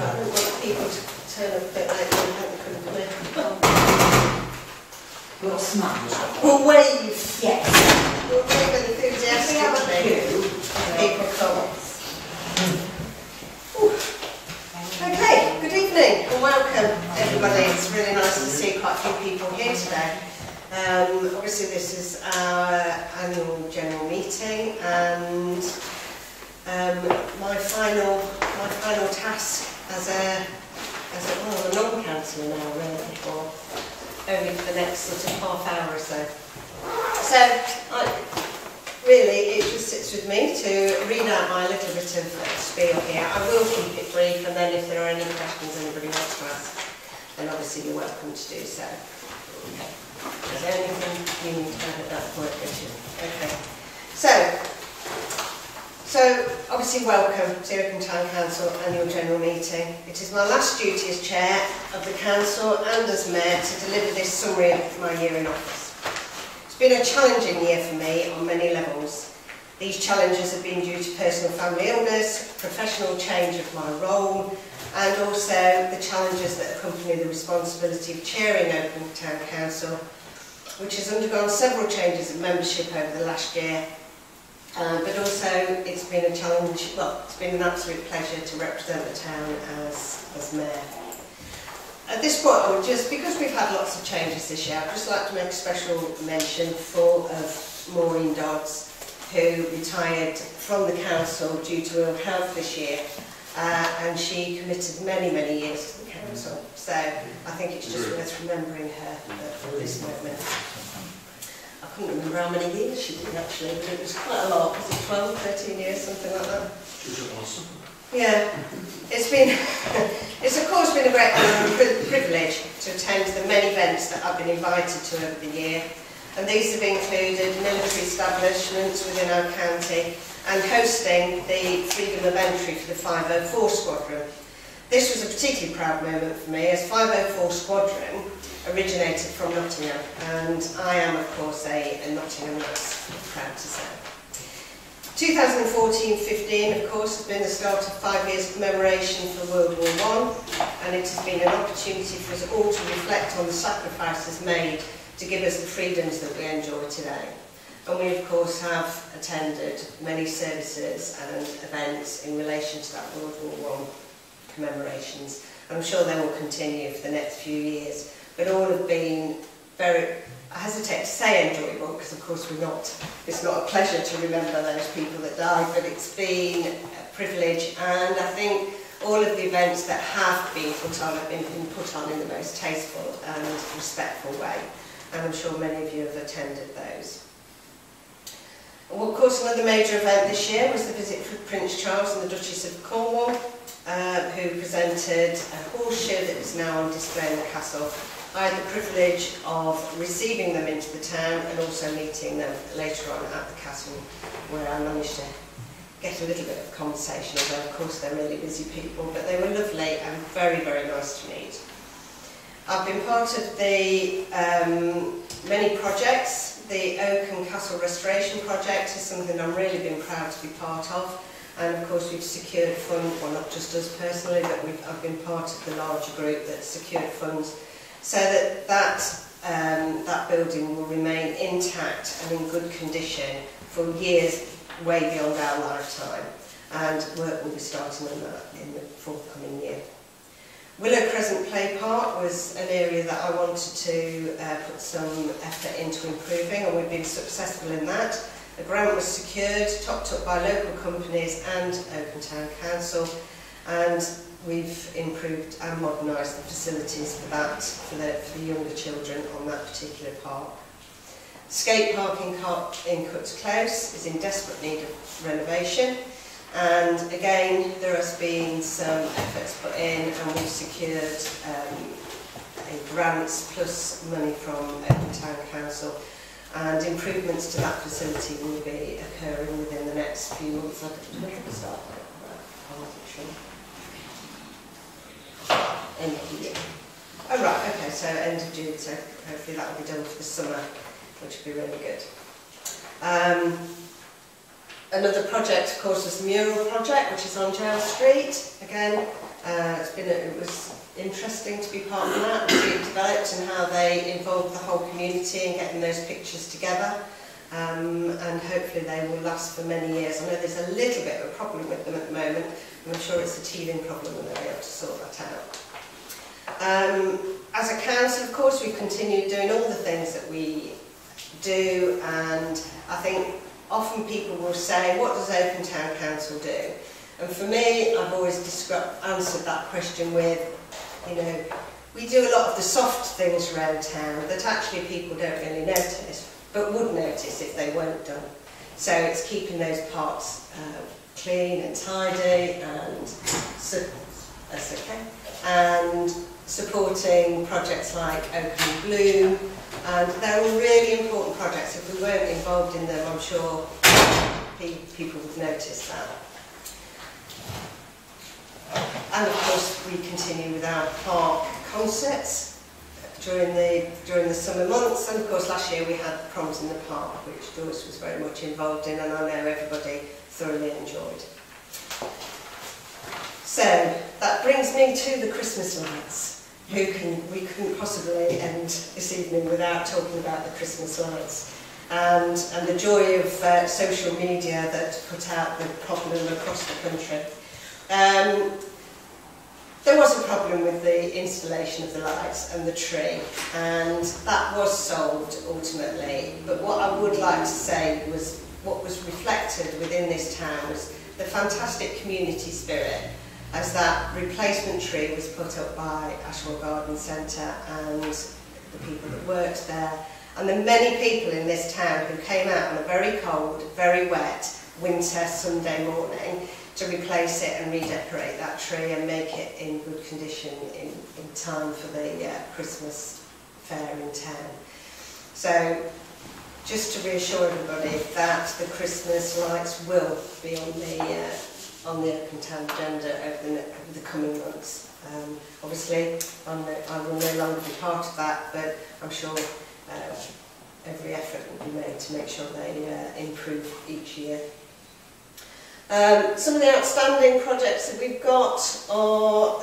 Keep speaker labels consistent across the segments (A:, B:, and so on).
A: I don't want people to turn up a bit late and think they couldn't come in.
B: You're smart.
A: We'll wave.
B: Yes.
A: We'll wave enthusiastically. People come. Okay, good evening and welcome everybody. It's really nice to see quite a few people here today. Obviously this is our annual general meeting, and my final task as a non-councillor now, really, for only for the next sort of half hour or so. So really it just sits with me to read out my little bit of spiel here. I will keep it brief, and then if there are any questions anybody wants to ask, then obviously you're welcome to do so. Okay. Is there anything you need to add at that point, Richard? Okay. So obviously welcome to Oakham Town Council Annual General Meeting. It is my last duty as Chair of the Council and as Mayor to deliver this summary of my year in office. It's been a challenging year for me on many levels. These challenges have been due to personal family illness, professional change of my role, and also the challenges that accompany the responsibility of chairing Oakham Town Council, which has undergone several changes of membership over the last year. But also it's been a challenge, well, it's been an absolute pleasure to represent the town as Mayor. At this point, I would just, because we've had lots of changes this year, I'd just like to make a special mention of Maureen Dodds, who retired from the council due to ill health this year, and she committed many, many years to the council. So I think it's just worth remembering her at this moment. I couldn't remember how many years she did actually, but it was quite a lot. Was it 12, 13 years, something like that?
C: Awesome.
A: Yeah. It's of course been a great honour and privilege to attend the many events that I've been invited to over the year. And these have included military establishments within our county and hosting the freedom of entry for the 504 Squadron. This was a particularly proud moment for me, as 504 Squadron originated from Nottingham, and I am of course a Nottingham lass, proud to say. 2014-15 of course has been the start of 5 years commemoration for World War I, and it has been an opportunity for us all to reflect on the sacrifices made to give us the freedoms that we enjoy today. And we of course have attended many services and events in relation to that World War I commemorations. I'm sure they will continue for the next few years, but all have been very, I hesitate to say enjoyable, because of course it's not a pleasure to remember those people that died, but it's been a privilege, and I think all of the events that have been put on have been put on in the most tasteful and respectful way, and I'm sure many of you have attended those. Well, of course, another major event this year was the visit for Prince Charles and the Duchess of Cornwall, who presented a horseshoe that is now on display in the castle. I had the privilege of receiving them into the town and also meeting them later on at the castle, where I managed to get a little bit of conversation, although of course they're really busy people, but they were lovely and very, very nice to meet. I've been part of the many projects. The Oakham Castle Restoration Project is something I'm really been proud to be part of. And of course we've secured funds, well not just us personally, but I've been part of the larger group that secured funds so that building will remain intact and in good condition for years way beyond our lifetime. And work will be starting on that in the forthcoming year. Willow Crescent Play Park was an area that I wanted to put some effort into improving, and we've been successful in that. A grant was secured, topped up by local companies and Oakham Town Council, and we've improved and modernised the facilities for that, for the younger children on that particular park. Skate park in Cuts Close is in desperate need of renovation, and again there has been some efforts put in, and we've secured grants plus money from Oakham Town Council. And improvements to that facility will be occurring within the next few months. I don't know the start date. I wasn't sure. End of the year. Oh right, okay, so end of June, so hopefully that will be done for the summer, which will be really good. Another project, of course, was the mural project, which is on Jail Street. Again, It was interesting to be part of that, and see it developed and how they involved the whole community in getting those pictures together. And hopefully they will last for many years. I know there's a little bit of a problem with them at the moment, and I'm sure it's a teething problem and they'll be able to sort that out. As a council, of course, we've continued doing all the things that we do, and I think often people will say, what does Oakham Town Council do? And for me, I've always answered that question with, you know, we do a lot of the soft things around town that actually people don't really notice, but would notice if they weren't done. So it's keeping those parts clean and tidy, and that's okay. And supporting projects like Oakham Bloom, and they're all really important projects. If we weren't involved in them, I'm sure people would notice that. And of course, we continue with our park concerts during the summer months, and of course last year we had the proms in the park, which Doris was very much involved in, and I know everybody thoroughly enjoyed. So that brings me to the Christmas lights. We couldn't possibly end this evening without talking about the Christmas lights and the joy of social media that put out the problem across the country. There was a problem with the installation of the lights and the tree, and that was solved ultimately. But what I would like to say was what was reflected within this town was the fantastic community spirit, as that replacement tree was put up by Ashwell Garden Centre and the people that worked there, and the many people in this town who came out on a very cold, very wet winter Sunday morning to replace it and redecorate that tree and make it in good condition in time for the Christmas fair in town. So just to reassure everybody that the Christmas lights will be on the Oakham Town agenda over the coming months. Obviously I will no longer be part of that, but I'm sure every effort will be made to make sure they improve each year. Some of the outstanding projects that we've got are,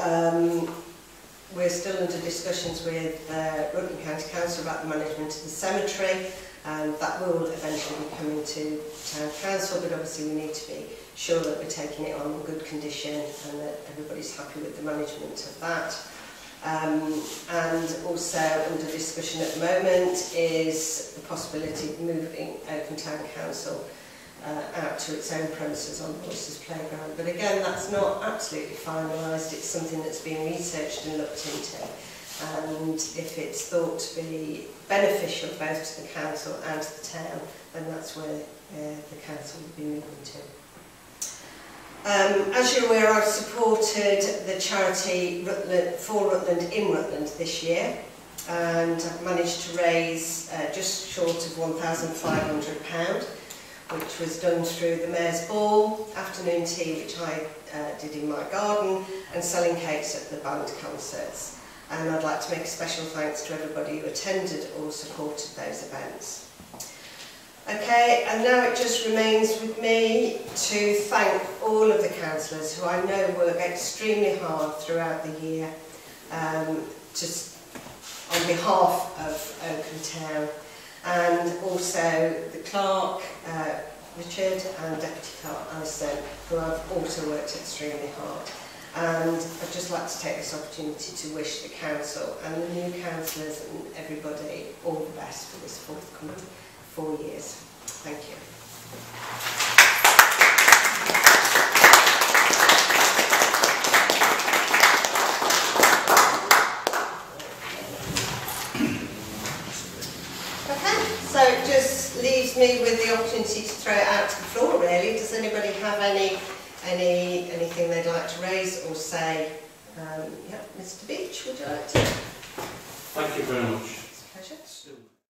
A: we're still under discussions with Rutland County Council about the management of the cemetery, and that will eventually be coming to Town Council, but obviously we need to be sure that we're taking it on in good condition and that everybody's happy with the management of that. And also under discussion at the moment is the possibility of moving Oakham Town Council out to its own premises on Voices Playground. But again, that's not absolutely finalised. It's something that's being researched and looked into. And if it's thought to be beneficial both to the council and to the town, then that's where the council will be moving to. As you're aware, I've supported the charity for Rutland in Rutland this year, and I've managed to raise just short of £1,500, which was done through the Mayor's Ball, afternoon tea, which I did in my garden, and selling cakes at the band concerts. And I'd like to make a special thanks to everybody who attended or supported those events. Okay, and now it just remains with me to thank all of the councillors who I know work extremely hard throughout the year on behalf of Oakham Town, and also the clerk, Richard, and Deputy Clerk Alison, who have also worked extremely hard. And I'd just like to take this opportunity to wish the council and the new councillors and everybody all the best for this forthcoming 4 years. Thank you. Okay, so it just leaves me with the opportunity to throw it out to the floor, really. Does anybody have anything they'd like to raise or say? Yeah, Mr. Beach, would you like to?
B: Thank you very much.
A: It's a pleasure.